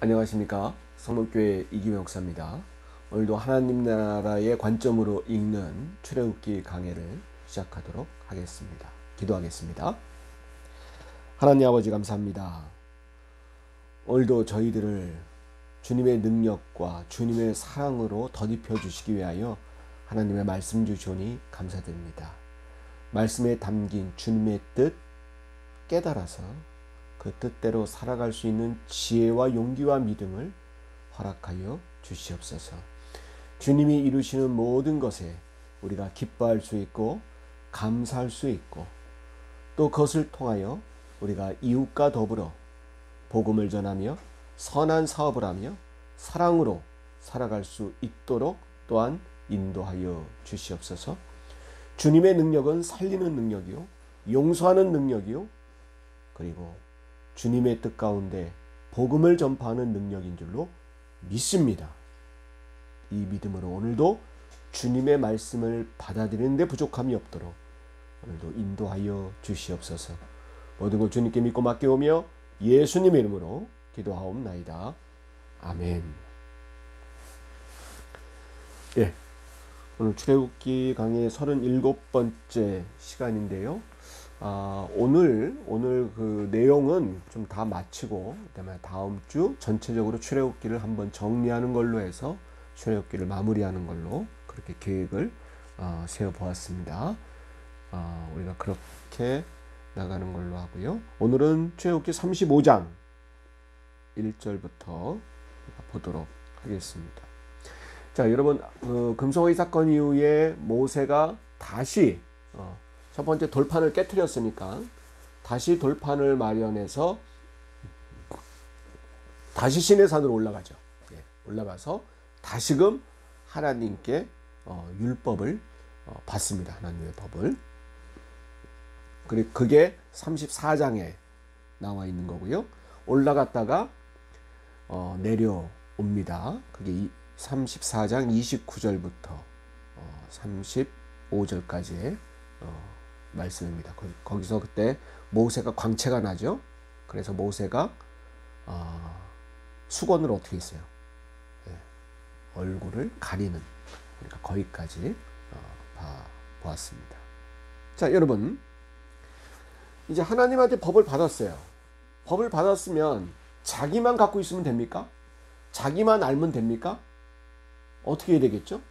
안녕하십니까. 성목교회 이기명 목사입니다. 오늘도 하나님 나라의 관점으로 읽는 출애굽기 강해를 시작하도록 하겠습니다. 기도하겠습니다. 하나님 아버지 감사합니다. 오늘도 저희들을 주님의 능력과 주님의 사랑으로 덧입혀 주시기 위하여 하나님의 말씀 주시오니 감사드립니다. 말씀에 담긴 주님의 뜻 깨달아서 그 뜻대로 살아갈 수 있는 지혜와 용기와 믿음을 허락하여 주시옵소서. 주님이 이루시는 모든 것에 우리가 기뻐할 수 있고 감사할 수 있고 또 그것을 통하여 우리가 이웃과 더불어 복음을 전하며 선한 사업을 하며 사랑으로 살아갈 수 있도록 또한 인도하여 주시옵소서. 주님의 능력은 살리는 능력이요 용서하는 능력이요 그리고 주님의 뜻 가운데 복음을 전파하는 능력인 줄로 믿습니다. 이 믿음으로 오늘도 주님의 말씀을 받아들이는 데 부족함이 없도록 오늘도 인도하여 주시옵소서. 모든 것 주님께 믿고 맡겨오며 예수님의 이름으로 기도하옵나이다. 아멘. 예, 오늘 출애굽기 강의 37번째 시간인데요. 오늘 그 내용은 좀 다 마치고 그다음에 다음 주 전체적으로 출애굽기를 한번 정리하는 걸로 해서 출애굽기를 마무리하는 걸로 그렇게 계획을 세워 보았습니다. 우리가 그렇게 나가는 걸로 하고요. 오늘은 출애굽기 35장 1절부터 보도록 하겠습니다. 자, 여러분, 금송아지 사건 이후에 모세가 다시 첫 번째 돌판을 깨트렸으니까 다시 돌판을 마련해서 다시 시내산으로 올라가죠. 올라가서 다시금 하나님께 율법을 받습니다. 하나님의 법을. 그리고 그게 34장에 나와 있는 거고요. 올라갔다가 내려옵니다. 그게 34장 29절부터 35절까지의 말씀입니다. 거기서 그때 모세가 광채가 나죠. 그래서 모세가 수건을 어떻게 했어요? 얼굴을 가리는, 그러니까 거기까지 보았습니다. 자, 여러분, 이제 하나님한테 법을 받았어요. 법을 받았으면 자기만 갖고 있으면 됩니까? 자기만 알면 됩니까? 어떻게 해야 되겠죠?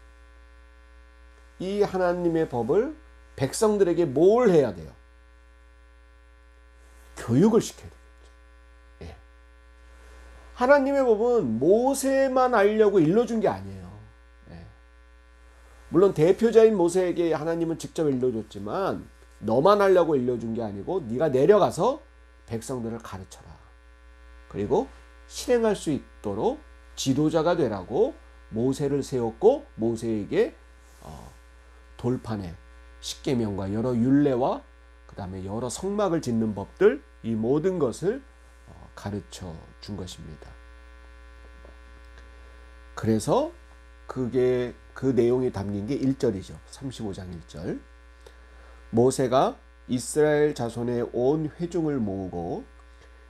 이 하나님의 법을 백성들에게 뭘 해야 돼요? 교육을 시켜야 되겠죠. 하나님의 법은 모세만 알려고 일러준 게 아니에요. 물론 대표자인 모세에게 하나님은 직접 일러줬지만 너만 알려고 일러준 게 아니고 네가 내려가서 백성들을 가르쳐라. 그리고 실행할 수 있도록 지도자가 되라고 모세를 세웠고 모세에게 돌판에 십계명과 여러 율례와 그 다음에 여러 성막을 짓는 법들 이 모든 것을 가르쳐 준 것입니다. 그래서 그게 그 내용이 담긴 게 1절이죠. 35장 1절. 모세가 이스라엘 자손의 온 회중을 모으고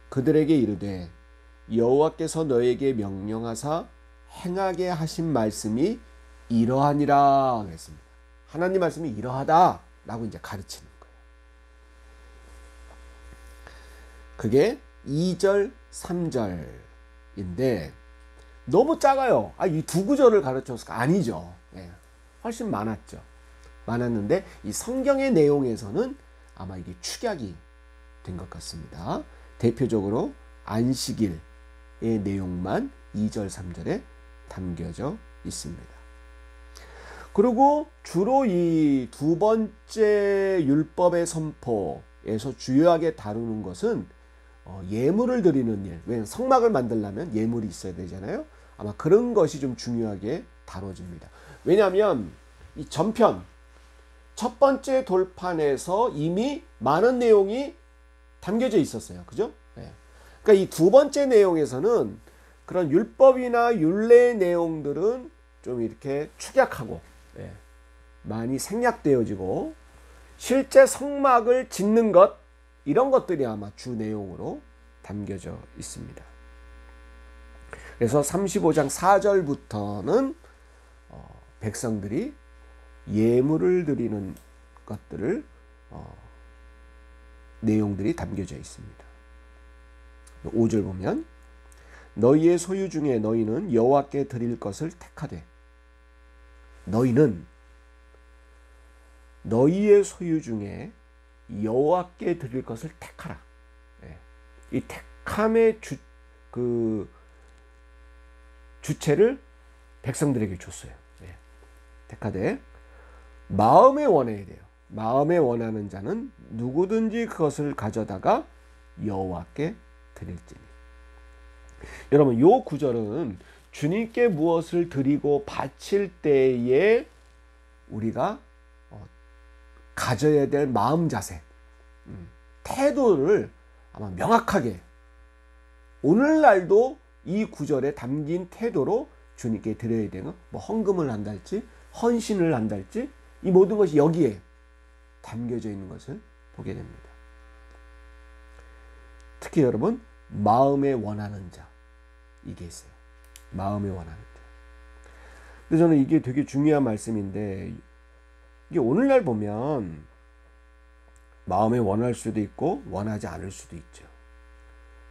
그들에게 이르되 여호와께서 너에게 명령하사 행하게 하신 말씀이 이러하니라 그랬습니다. 하나님 말씀이 이러하다라고 이제 가르치는 거예요. 그게 2절, 3절인데 너무 작아요. 이 두 구절을 가르쳤을까? 아니죠. 훨씬 많았는데 이 성경의 내용에서는 아마 이게 축약이 된 것 같습니다. 대표적으로 안식일의 내용만 2절, 3절에 담겨져 있습니다. 그리고 주로 이 두 번째 율법의 선포에서 주요하게 다루는 것은 예물을 드리는 일. 왜냐하면 성막을 만들려면 예물이 있어야 되잖아요. 아마 그런 것이 좀 중요하게 다뤄집니다. 왜냐하면 이 전편 첫 번째 돌판에서 이미 많은 내용이 담겨져 있었어요. 그죠? 그러니까 이 두 번째 내용에서는 그런 율법이나 율례의 내용들은 좀 이렇게 축약하고 많이 생략되어지고 실제 성막을 짓는 것 이런 것들이 아마 주 내용으로 담겨져 있습니다. 그래서 35장 4절부터는 백성들이 예물을 드리는 것들을 내용들이 담겨져 있습니다. 5절 보면 너희의 소유 중에 너희는 여호와께 드릴 것을 택하되 너희는 너희의 소유 중에 여호와께 드릴 것을 택하라. 이 택함의 주체를 백성들에게 줬어요. 택하되 마음에 원해야 돼요. 마음에 원하는 자는 누구든지 그것을 가져다가 여호와께 드릴지니. 여러분, 이 구절은 주님께 무엇을 드리고 바칠 때에 우리가 가져야 될 마음 자세, 태도를 아마 명확하게 오늘날도 이 구절에 담긴 태도로 주님께 드려야 되는, 뭐 헌금을 한달지 헌신을 한달지 이 모든 것이 여기에 담겨져 있는 것을 보게 됩니다. 특히 여러분, 마음에 원하는 자, 이게 있어요. 마음에 원하는 자. 근데 저는 이게 되게 중요한 말씀인데, 이게 오늘날 보면 마음에 원할 수도 있고 원하지 않을 수도 있죠.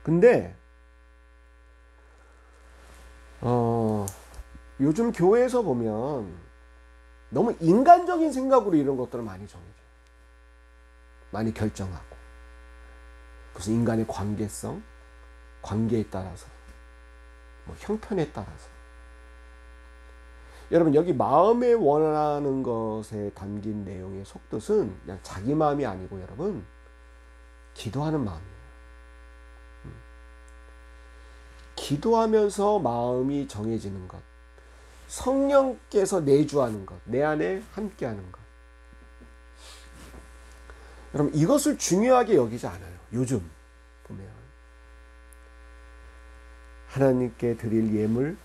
근데 요즘 교회에서 보면 너무 인간적인 생각으로 이런 것들을 많이 정해줘요. 많이 결정하고, 무슨 인간의 관계성, 관계에 따라서, 뭐 형편에 따라서. 여러분, 여기 마음에 원하는 것에 담긴 내용의 속뜻은 그냥 자기 마음이 아니고 여러분, 기도하는 마음이에요. 기도하면서 마음이 정해지는 것, 성령께서 내주하는 것, 내 안에 함께하는 것. 여러분, 이것을 중요하게 여기지 않아요. 요즘 보면 하나님께 드릴 예물,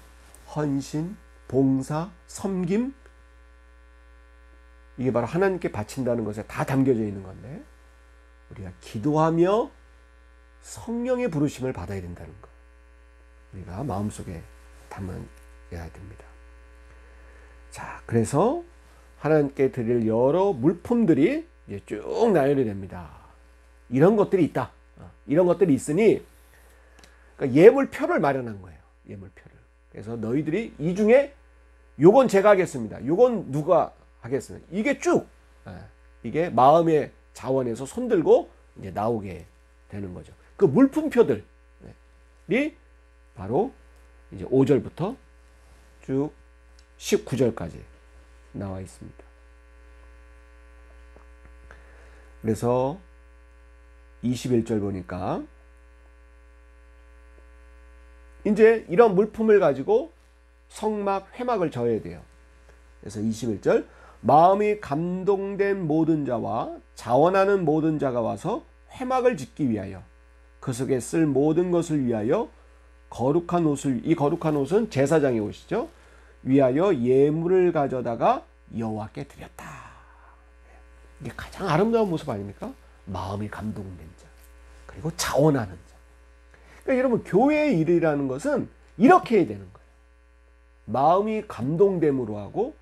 헌신, 봉사, 섬김, 이게 바로 하나님께 바친다는 것에 다 담겨져 있는 건데, 우리가 기도하며 성령의 부르심을 받아야 된다는 것, 우리가 마음속에 담아야 됩니다. 자, 그래서 하나님께 드릴 여러 물품들이 이제 쭉 나열이 됩니다. 이런 것들이 있다. 이런 것들이 있으니, 그러니까 예물표를 마련한 거예요. 예물표를. 그래서 너희들이 이 중에 요건 제가 하겠습니다. 요건 누가 하겠습니다. 이게 쭉, 이게 마음의 자원에서 손들고 이제 나오게 되는 거죠. 그 물품표들이 바로 이제 5절부터 쭉 19절까지 나와 있습니다. 그래서 21절 보니까 이제 이런 물품을 가지고 성막, 회막을 져야 돼요. 그래서 21절, 마음이 감동된 모든 자와 자원하는 모든 자가 와서 회막을 짓기 위하여 그 속에 쓸 모든 것을 위하여 거룩한 옷을, 이 거룩한 옷은 제사장의 옷이죠, 위하여 예물을 가져다가 여호와께 드렸다. 이게 가장 아름다운 모습 아닙니까? 마음이 감동된 자, 그리고 자원하는 자. 그러니까 여러분, 교회의 일이라는 것은 이렇게 해야 되는 거예요. 마음이 감동됨으로 하고,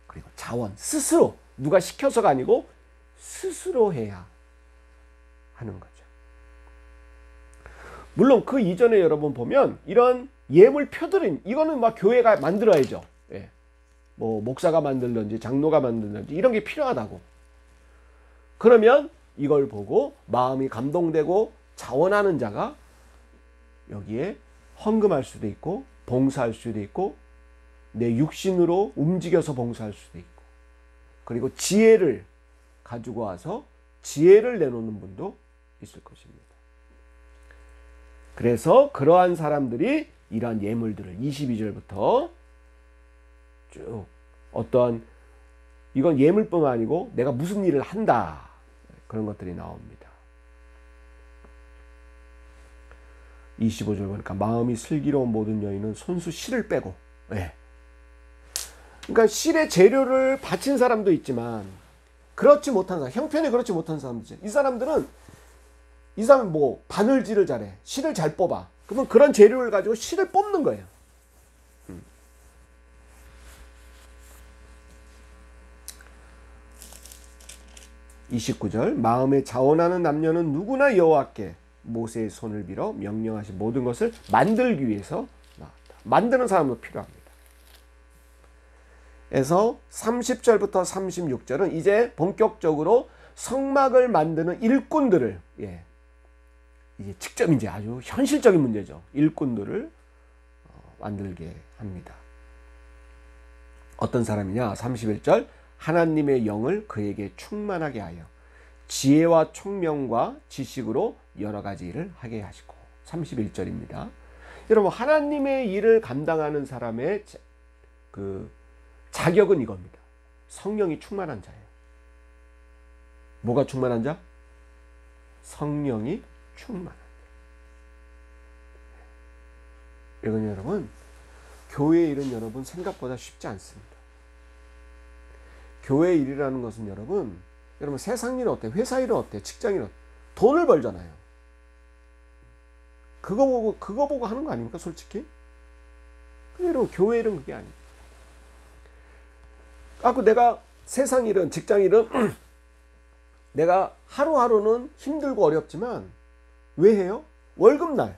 그리고 자원, 스스로, 누가 시켜서가 아니고 스스로 해야 하는 거죠. 물론 그 이전에 여러분 보면 이런 예물표들은, 이거는 막 교회가 만들어야죠. 예. 뭐 목사가 만들든지 장로가 만들든지 이런 게 필요하다고. 그러면 이걸 보고 마음이 감동되고 자원하는 자가 여기에 헌금할 수도 있고, 봉사할 수도 있고, 내 육신으로 움직여서 봉사할 수도 있고, 그리고 지혜를 가지고 와서 지혜를 내놓는 분도 있을 것입니다. 그래서 그러한 사람들이 이러한 예물들을 22절부터 쭉, 어떠한, 이건 예물뿐만 아니고 내가 무슨 일을 한다, 그런 것들이 나옵니다. 25절 보니까 마음이 슬기로운 모든 여인은 손수 실을 빼고, 네. 그러니까 실의 재료를 바친 사람도 있지만 그렇지 못한 사람, 형편이 그렇지 못한 사람들, 이 사람은 뭐 바늘질을 잘해, 실을 잘 뽑아. 그러면 그런 재료를 가지고 실을 뽑는 거예요. 29절 마음에 자원하는 남녀는 누구나 여호와께 모세의 손을 빌어 명령하신 모든 것을 만들기 위해서 나왔다. 만드는 사람도 필요합니다. 그래서 30절부터 36절은 이제 본격적으로 성막을 만드는 일꾼들을 이제 직접 이제 아주 현실적인 문제죠. 일꾼들을 만들게 합니다. 어떤 사람이냐? 31절 하나님의 영을 그에게 충만하게 하여 지혜와 총명과 지식으로 여러 가지 일을 하게 하시고 31절입니다. 여러분 하나님의 일을 감당하는 사람의 그 자격은 이겁니다. 성령이 충만한 자예요. 뭐가 충만한 자? 성령이 충만한 자. 이건 여러분 교회 일은 여러분 생각보다 쉽지 않습니다. 교회 일이라는 것은 여러분 세상 일은 어때요? 회사 일은 어때요? 직장 일은 어때요? 돈을 벌잖아요. 그거 보고 하는 거 아닙니까? 솔직히. 근데 여러분 교회 일은 그게 아니에요. 내가 세상 일은 직장 일은 내가 하루하루는 힘들고 어렵지만 왜 해요? 월급날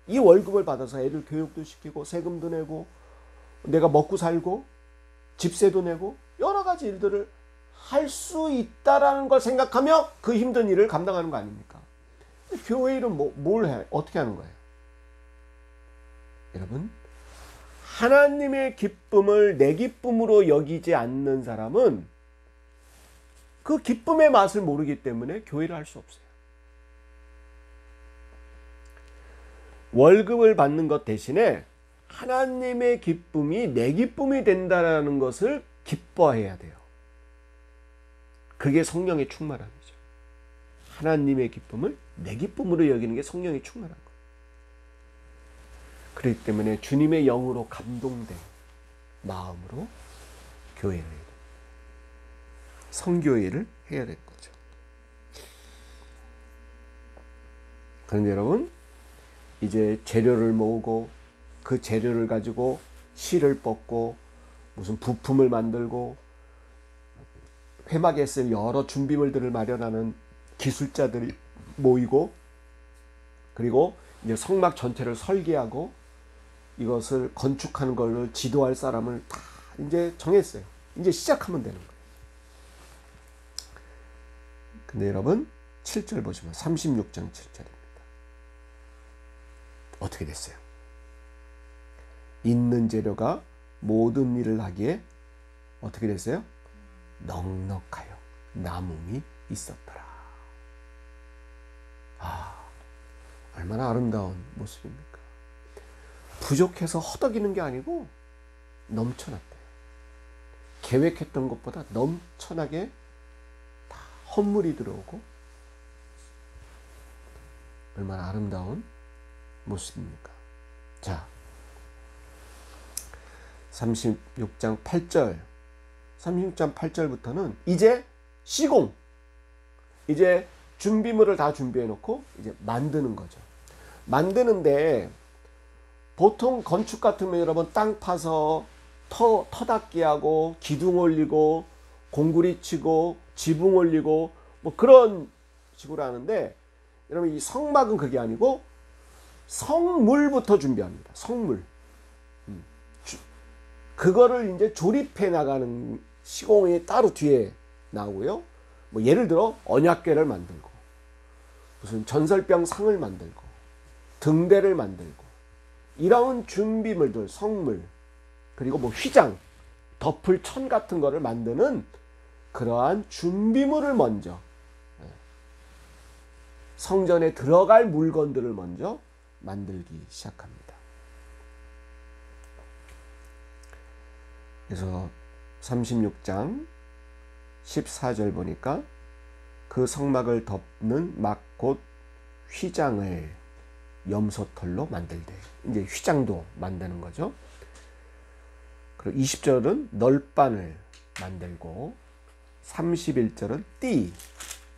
이 월급을 받아서 애들 교육도 시키고 세금도 내고 내가 먹고 살고 집세도 내고 여러 가지 일들을 할 수 있다라는 걸 생각하며 그 힘든 일을 감당하는 거 아닙니까? 교회 일은 뭘 해? 어떻게 하는 거예요? 여러분 하나님의 기쁨을 내 기쁨으로 여기지 않는 사람은 그 기쁨의 맛을 모르기 때문에 교회를 할 수 없어요. 월급을 받는 것 대신에 하나님의 기쁨이 내 기쁨이 된다는 것을 기뻐해야 돼요. 그게 성령의 충만함이죠. 하나님의 기쁨을 내 기쁨으로 여기는 게 성령의 충만한 거예요. 그렇기 때문에 주님의 영으로 감동된 마음으로 교회를 성교회를 해야 될 거죠. 그런데 여러분 이제 재료를 모으고 그 재료를 가지고 실을 뽑고 무슨 부품을 만들고 회막에 쓸 여러 준비물들을 마련하는 기술자들이 모이고 그리고 이제 성막 전체를 설계하고 이것을 건축하는 걸로 지도할 사람을 다 이제 정했어요. 이제 시작하면 되는 거예요. 근데 여러분 7절 보시면 36장 7절입니다. 어떻게 됐어요? 있는 재료가 모든 일을 하기에 어떻게 됐어요? 넉넉하여 남음이 있었더라. 얼마나 아름다운 모습입니까? 부족해서 허덕이는 게 아니고 넘쳐났대요. 계획했던 것보다 넘쳐나게 다 헌물이 들어오고 얼마나 아름다운 모습입니까? 자, 36장 8절 36장 8절부터는 이제 시공, 이제 준비물을 다 준비해 놓고 이제 만드는 거죠. 만드는데 보통 건축 같으면 여러분 땅 파서 터 닦기 하고 기둥 올리고 공구리 치고 지붕 올리고 뭐 그런 식으로 하는데 여러분 이 성막은 그게 아니고 성물부터 준비합니다. 성물. 그거를 이제 조립해 나가는 시공이 따로 뒤에 나오고요. 뭐 예를 들어 언약궤를 만들고 무슨 전설병 상을 만들고 등대를 만들고 이런 준비물들, 성물, 그리고 뭐 휘장, 덮을 천 같은 거를 만드는 그러한 준비물을 먼저 성전에 들어갈 물건들을 먼저 만들기 시작합니다. 그래서 36장 14절 보니까 그 성막을 덮는 막 곧 휘장을 염소털로 만들되, 이제 휘장도 만드는 거죠. 그리고 20절은 널빤을 만들고 31절은 띠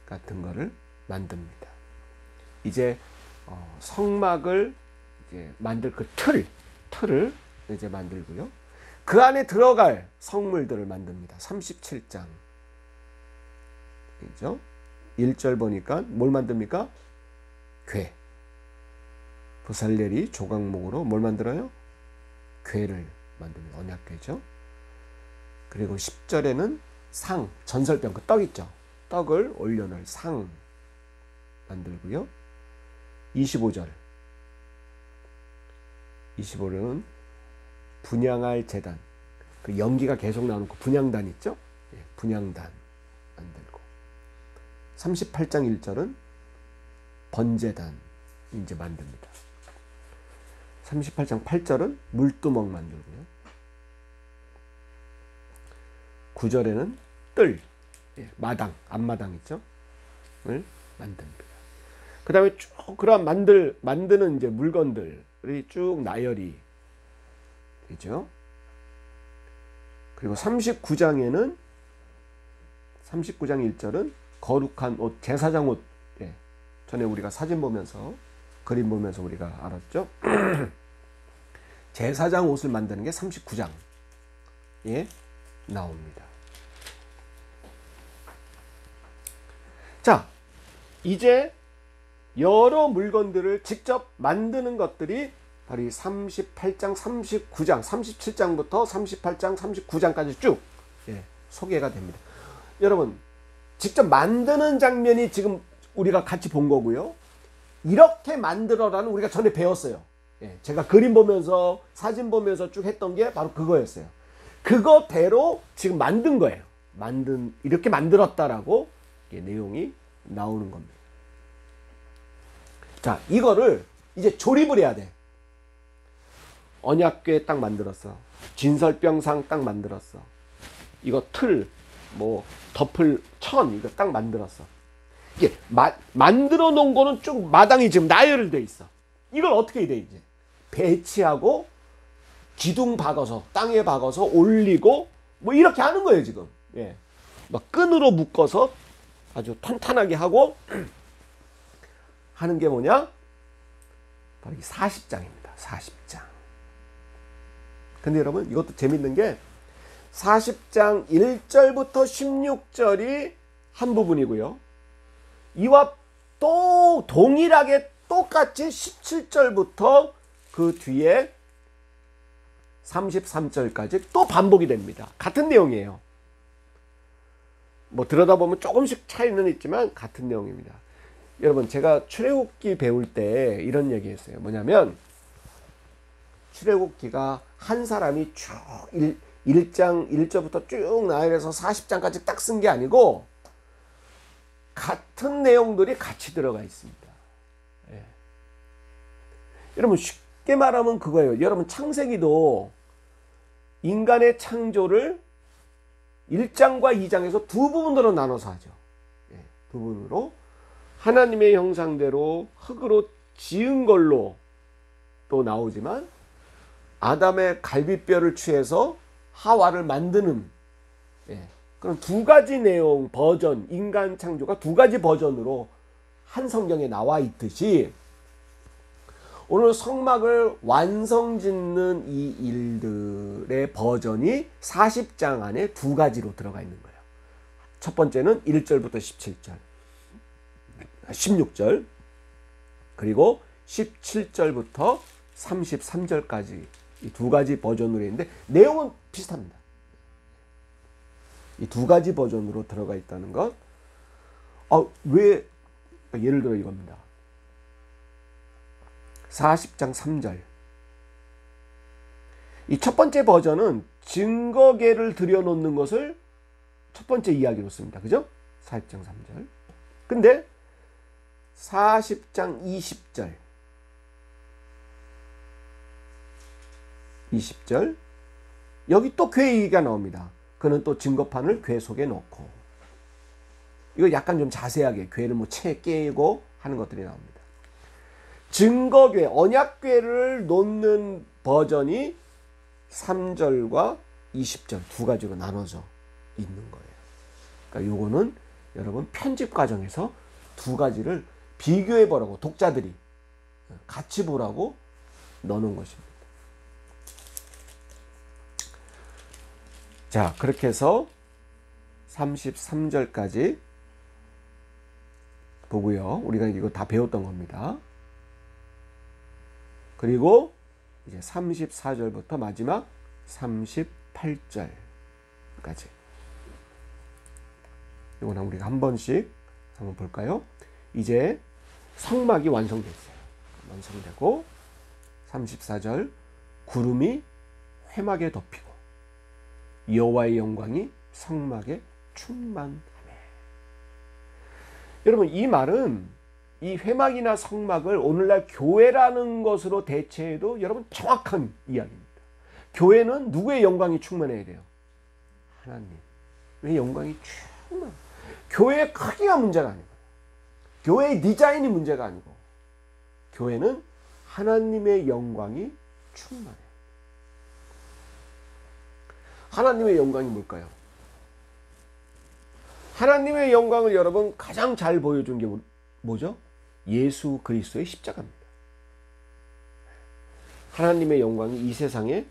같은 거를 만듭니다. 이제 성막을 이제 만들 그 틀을 이제 만들고요. 그 안에 들어갈 성물들을 만듭니다. 37장 그죠? 1절 보니까 뭘 만듭니까? 궤. 부살렐이 조각목으로 뭘 만들어요? 궤를 만듭니다. 언약궤죠. 그리고 10절에는 상, 전설병, 그 떡 있죠. 떡을 올려놓을 상 만들고요. 25절은 분향할 제단, 그 연기가 계속 나오는 그 분향단 있죠. 예, 분향단 만들고 38장 1절은 번제단 이제 만듭니다. 38장 8절은 물두멍 만들고요. 9절에는 뜰, 예, 마당, 앞마당 있죠? 을 만듭니다. 그 다음에 쭉 그런 만드는 이제 물건들이 쭉 나열이 되죠. 그리고 39장 1절은 거룩한 옷, 제사장 옷. 예, 전에 우리가 사진 보면서, 그림 보면서 우리가 알았죠. 제사장 옷을 만드는 게 39장에 나옵니다. 자, 이제 여러 물건들을 직접 만드는 것들이 바로 이 38장, 39장, 37장부터 38장, 39장까지 쭉 소개가 됩니다. 여러분, 직접 만드는 장면이 지금 우리가 같이 본 거고요. 이렇게 만들어라는 우리가 전에 배웠어요. 제가 그림 보면서 사진 보면서 쭉 했던 게 바로 그거였어요. 그거대로 지금 만든 거예요. 이렇게 만들었다라고 내용이 나오는 겁니다. 자, 이거를 이제 조립을 해야 돼. 언약궤 딱 만들었어. 진설병상 딱 만들었어. 이거 틀, 덮을 천 이거 딱 만들었어. 이게 만들어 놓은 거는 쭉 마당이 지금 나열돼 있어. 이걸 어떻게 해야 돼 이제? 배치하고 기둥 박아서 땅에 박아서 올리고 이렇게 하는 거예요 지금. 예, 막 끈으로 묶어서 아주 탄탄하게 하고 하는 게 뭐냐? 바로 이 40장입니다. 40장. 근데 여러분 이것도 재밌는 게 40장 1절부터 16절이 한 부분이고요. 이와 또 동일하게 똑같이 17절부터 그 뒤에 33절까지 또 반복이 됩니다. 같은 내용이에요. 들여다보면 조금씩 차이는 있지만 같은 내용입니다. 여러분 제가 출애굽기 배울 때 이런 얘기 했어요. 뭐냐면 출애굽기가 한 사람이 쭉 1장 1절부터 쭉 나열해서 40장까지 딱 쓴 게 아니고 같은 내용들이 같이 들어가 있습니다. 예. 여러분 쉽게 말하면 그거예요. 여러분 창세기도 인간의 창조를 1장과 2장에서 두 부분으로 나눠서 하죠. 예, 두 부분으로 하나님의 형상대로 흙으로 지은 걸로 또 나오지만 아담의 갈비뼈를 취해서 하와를 만드는 그런 두 가지 내용 버전, 인간 창조가 두 가지 버전으로 한 성경에 나와 있듯이 오늘 성막을 완성짓는 이 일들의 버전이 40장 안에 두 가지로 들어가 있는 거예요. 첫 번째는 1절부터 17절, 16절, 그리고 17절부터 33절까지 이 두 가지 버전으로 있는데 내용은 비슷합니다. 이 두 가지 버전으로 들어가 있다는 것. 왜? 예를 들어 이겁니다. 40장 3절. 이 첫 번째 버전은 증거계를 들여놓는 것을 첫 번째 이야기로 씁니다. 그죠? 40장 3절. 근데 40장 20절 여기 또 궤 얘기가 나옵니다. 그는 또 증거판을 궤 속에 넣고, 이거 약간 좀 자세하게 궤를 채 깨고 하는 것들이 나옵니다. 증거궤, 언약궤를 놓는 버전이 3절과 20절 두 가지로 나눠져 있는 거예요. 그러니까 요거는 여러분 편집 과정에서 두 가지를 비교해 보라고 독자들이 같이 보라고 넣어놓은 것입니다. 자, 그렇게 해서 33절까지 보고요. 우리가 이거 다 배웠던 겁니다. 그리고 이제 34절부터 마지막 38절까지. 이거는 우리가 한 번씩 한번 볼까요? 이제 성막이 완성됐어요. 완성되고 34절 구름이 회막에 덮이고 여호와의 영광이 성막에 충만하네. 여러분, 이 말은 이 회막이나 성막을 오늘날 교회라는 것으로 대체해도 여러분 정확한 이야기입니다. 교회는 누구의 영광이 충만해야 돼요? 하나님의 영광이 충만. 교회의 크기가 문제가 아니고, 교회의 디자인이 문제가 아니고, 교회는 하나님의 영광이 충만해요. 하나님의 영광이 뭘까요? 하나님의 영광을 여러분 가장 잘 보여준 게 뭐죠? 예수 그리스도의 십자가입니다. 하나님의 영광이 이 세상에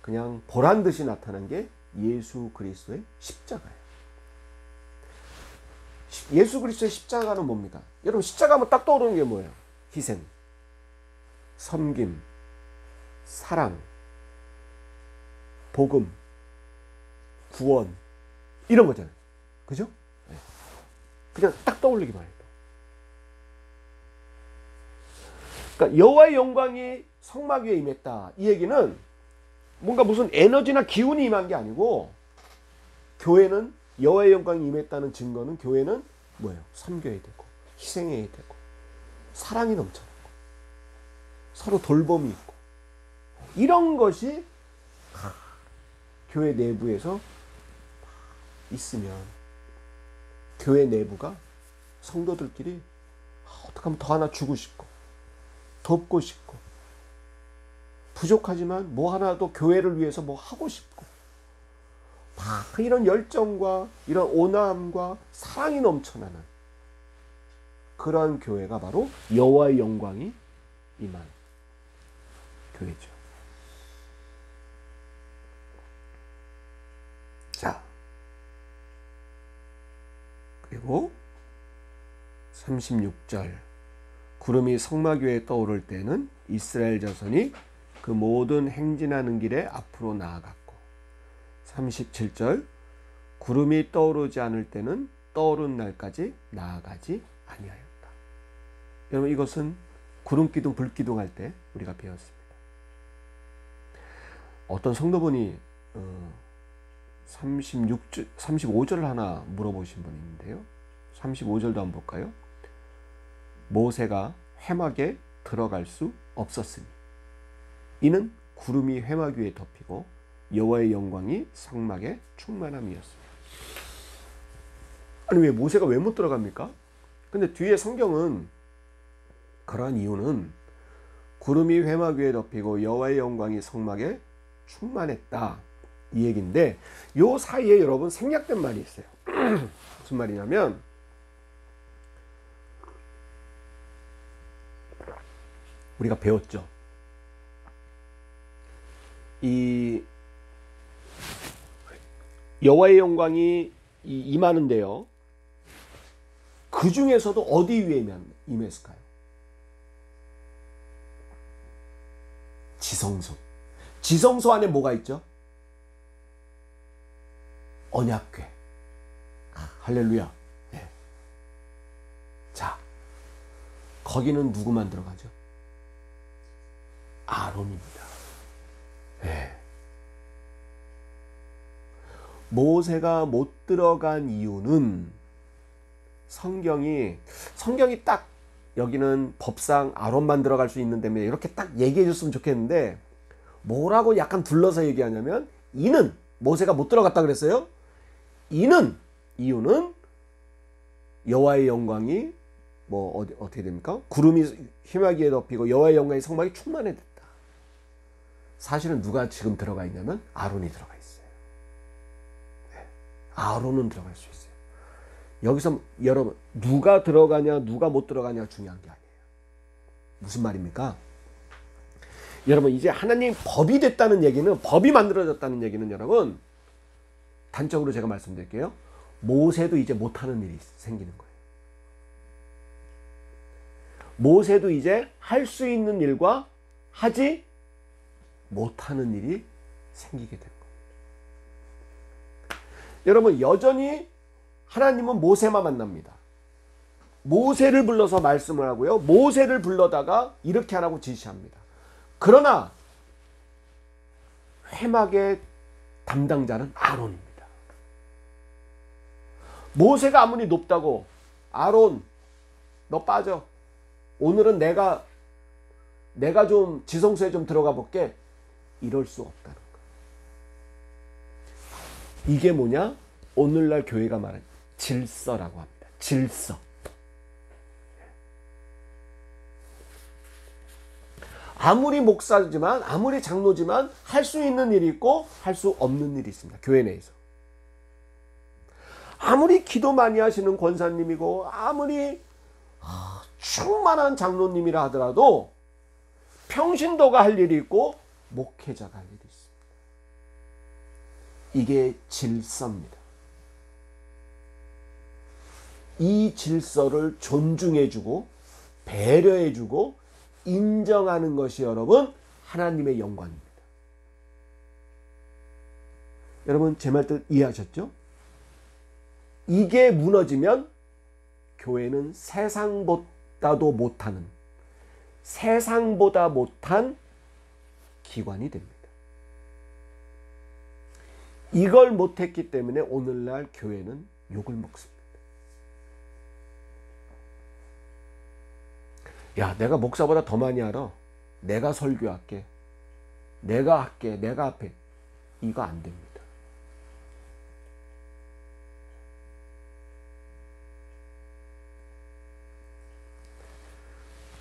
그냥 보란듯이 나타난 게 예수 그리스도의 십자가예요. 예수 그리스도의 십자가는 뭡니까? 여러분, 십자가 하면 딱 떠오르는 게 뭐예요? 희생, 섬김, 사랑, 복음, 구원, 이런 거잖아요. 그죠? 그냥 딱 떠올리기만 해도. 그러니까 여호와의 영광이 성막 위에 임했다. 이 얘기는 뭔가 무슨 에너지나 기운이 임한 게 아니고, 교회는 여호와의 영광이 임했다는 증거는 교회는 뭐예요? 섬겨야 되고, 희생해야 되고, 사랑이 넘쳐나고, 서로 돌봄이 있고, 이런 것이 교회 내부에서 있으면 교회 내부가 성도들끼리 어떻게 하면 더 하나 주고 싶고 돕고 싶고, 부족하지만 뭐 하나도 교회를 위해서 뭐 하고 싶고, 막 이런 열정과 이런 온화함과 사랑이 넘쳐나는 그러한 교회가 바로 여호와의 영광이 임한 교회죠. 자, 그리고 36절 구름이 성막 위에 떠오를 때는 이스라엘 자손이 그 모든 행진하는 길에 앞으로 나아갔고, 37절 구름이 떠오르지 않을 때는 떠오른 날까지 나아가지 아니하였다. 여러분, 이것은 구름기둥 불기둥 할 때 우리가 배웠습니다. 어떤 성도분이 35절을 하나 물어보신 분이 있는데요. 35절도 한번 볼까요? 모세가 회막에 들어갈 수 없었으니 이는 구름이 회막 위에 덮이고 여호와의 영광이 성막에 충만함이었습니다. 아니, 왜 모세가 왜 못 들어갑니까? 근데 뒤에 성경은 그러한 이유는 구름이 회막 위에 덮이고 여호와의 영광이 성막에 충만했다, 이 얘기인데, 요 사이에 여러분 생략된 말이 있어요. 무슨 말이냐면, 우리가 배웠죠. 이 여호와의 영광이 임하는데요, 그 중에서도 어디 위에 임했을까요? 지성소. 지성소 안에 뭐가 있죠? 언약궤. 할렐루야. 네. 자, 거기는 누구만 들어가죠? 아론입니다. 네. 모세가 못 들어간 이유는 성경이 딱 여기는 법상 아론만 들어갈 수 있는 데면 이렇게 딱 얘기해 줬으면 좋겠는데, 뭐라고 약간 둘러서 얘기하냐면, 이는 모세가 못 들어갔다 그랬어요. 이유는 여호와의 영광이 어떻게 됩니까? 구름이 회막 위에 덮이고 여호와의 영광이 성막이 충만해졌다. 사실은 누가 지금 들어가 있냐면 아론이 들어가 있어요. 네. 아론은 들어갈 수 있어요. 여기서 여러분, 누가 들어가냐 누가 못 들어가냐 중요한 게 아니에요. 무슨 말입니까? 여러분, 이제 하나님 법이 됐다는 얘기는, 법이 만들어졌다는 얘기는 여러분, 단적으로 제가 말씀드릴게요. 모세도 이제 못하는 일이 생기는 거예요. 모세도 이제 할 수 있는 일과 하지 못하는 일이 생기게 된 겁니다. 여러분, 여전히 하나님은 모세만 만납니다. 모세를 불러서 말씀을 하고요. 모세를 불러다가 이렇게 하라고 지시합니다. 그러나 회막의 담당자는 아론입니다. 모세가 아무리 높다고 아론 너 빠져. 오늘은 내가 좀 지성소에 좀 들어가 볼게. 이럴 수 없다는 거예요. 이게 뭐냐? 오늘날 교회가 말하는 질서라고 합니다. 질서. 아무리 목사지만 아무리 장로지만 할 수 있는 일이 있고 할 수 없는 일이 있습니다. 교회 내에서. 아무리 기도 많이 하시는 권사님이고 아무리 충만한 장로님이라 하더라도 평신도가 할 일이 있고 목회자가 할 일이 있습니다. 이게 질서입니다. 이 질서를 존중해주고 배려해주고 인정하는 것이 여러분 하나님의 영광입니다. 여러분 제 말 뜻 이해하셨죠? 이게 무너지면 교회는 세상보다도 못하는 세상보다 못한 기관이 됩니다. 이걸 못했기 때문에 오늘날 교회는 욕을 먹습니다. 야, 내가 목사보다 더 많이 알아. 내가 설교할게. 내가 할게. 내가 앞에. 이거 안 됩니다.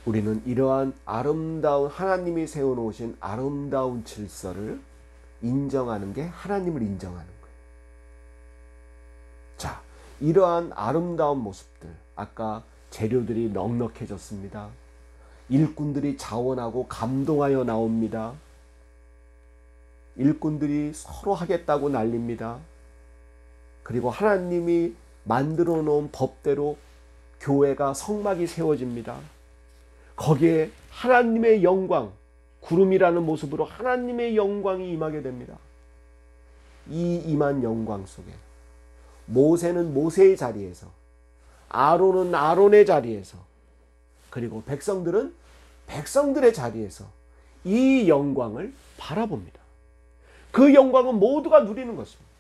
우리는 이러한 아름다운 하나님이 세워놓으신 아름다운 질서를 인정하는 게 하나님을 인정하는 거예요. 자, 이러한 아름다운 모습들, 아까 재료들이 넉넉해졌습니다. 일꾼들이 자원하고 감동하여 나옵니다. 일꾼들이 서로 하겠다고 난립니다. 그리고 하나님이 만들어 놓은 법대로 교회가 성막이 세워집니다. 거기에 하나님의 영광, 구름이라는 모습으로 하나님의 영광이 임하게 됩니다. 이 임한 영광 속에 모세는 모세의 자리에서, 아론은 아론의 자리에서, 그리고 백성들은 백성들의 자리에서 이 영광을 바라봅니다. 그 영광은 모두가 누리는 것입니다.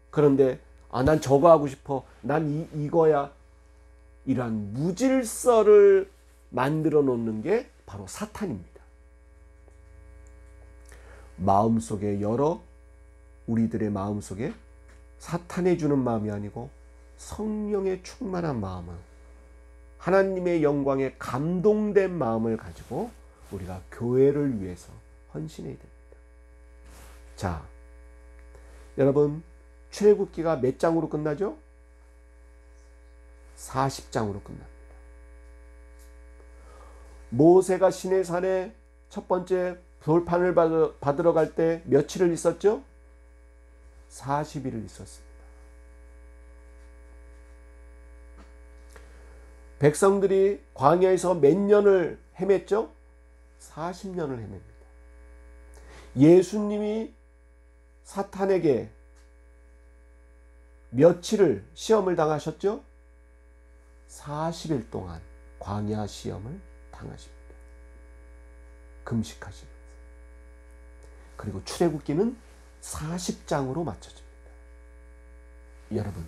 그런데 난 저거 하고 싶어. 난 이거야. 이러한 무질서를 만들어 놓는 게 바로 사탄입니다. 마음속에 우리들의 마음속에 사탄이 주는 마음이 아니고 성령의 충만한 마음을, 하나님의 영광에 감동된 마음을 가지고 우리가 교회를 위해서 헌신해야 됩니다. 자, 여러분 출애굽기가 몇 장으로 끝나죠? 40장으로 끝납니다. 모세가 시내산에 첫 번째 돌판을 받으러 갈 때 며칠을 있었죠? 40일을 있었습니다. 백성들이 광야에서 몇 년을 헤맸죠? 40년을 헤맵니다. 예수님이 사탄에게 며칠을 시험을 당하셨죠? 40일 동안 광야 시험을 당하십니다. 금식하시면서. 그리고 출애굽기는 40장으로 맞춰집니다. 여러분,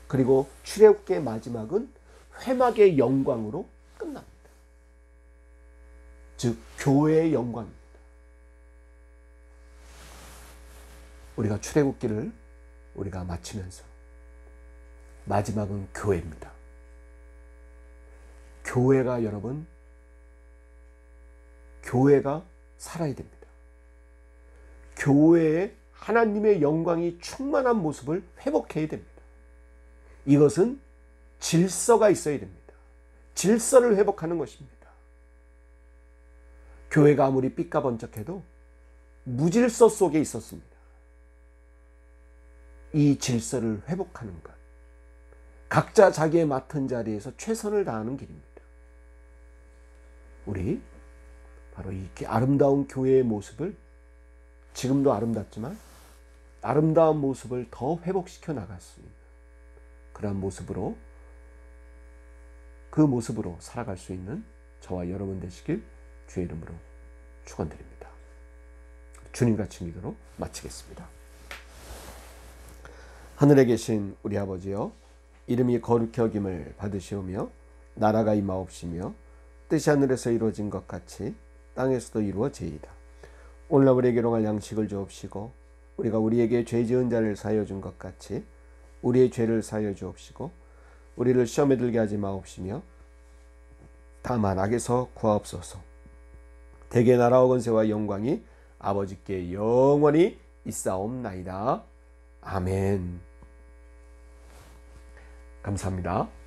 그리고 출애굽기의 마지막은 회막의 영광으로 끝납니다. 즉 교회의 영광입니다. 우리가 출애굽기를 우리가 마치면서 마지막은 교회입니다. 교회가 여러분, 교회가 살아야 됩니다. 교회에 하나님의 영광이 충만한 모습을 회복해야 됩니다. 이것은 질서가 있어야 됩니다. 질서를 회복하는 것입니다. 교회가 아무리 삐까번쩍해도 무질서 속에 있었습니다. 이 질서를 회복하는 것, 각자 자기의 맡은 자리에서 최선을 다하는 길입니다. 우리 바로 이 아름다운 교회의 모습을, 지금도 아름답지만 아름다운 모습을 더 회복시켜 나갈 수 있는 그런 모습으로, 그 모습으로 살아갈 수 있는 저와 여러분 되시길 주의 이름으로 축원드립니다. 주님과 친기도로 마치겠습니다. 하늘에 계신 우리 아버지여, 이름이 거룩히 여김을 받으시오며 나라가 임하옵시며 뜻이 하늘에서 이루어진 것 같이 땅에서도 이루어지이다. 오늘날 우리에게 일용할 양식을 주옵시고 우리가 우리에게 죄 지은 자를 사하여 준 것 같이 우리의 죄를 사하여 주옵시고 우리를 시험에 들게 하지 마옵시며 다만 악에서 구하옵소서. 대개 나라와 권세와 영광이 아버지께 영원히 있사옵나이다. 아멘. 감사합니다.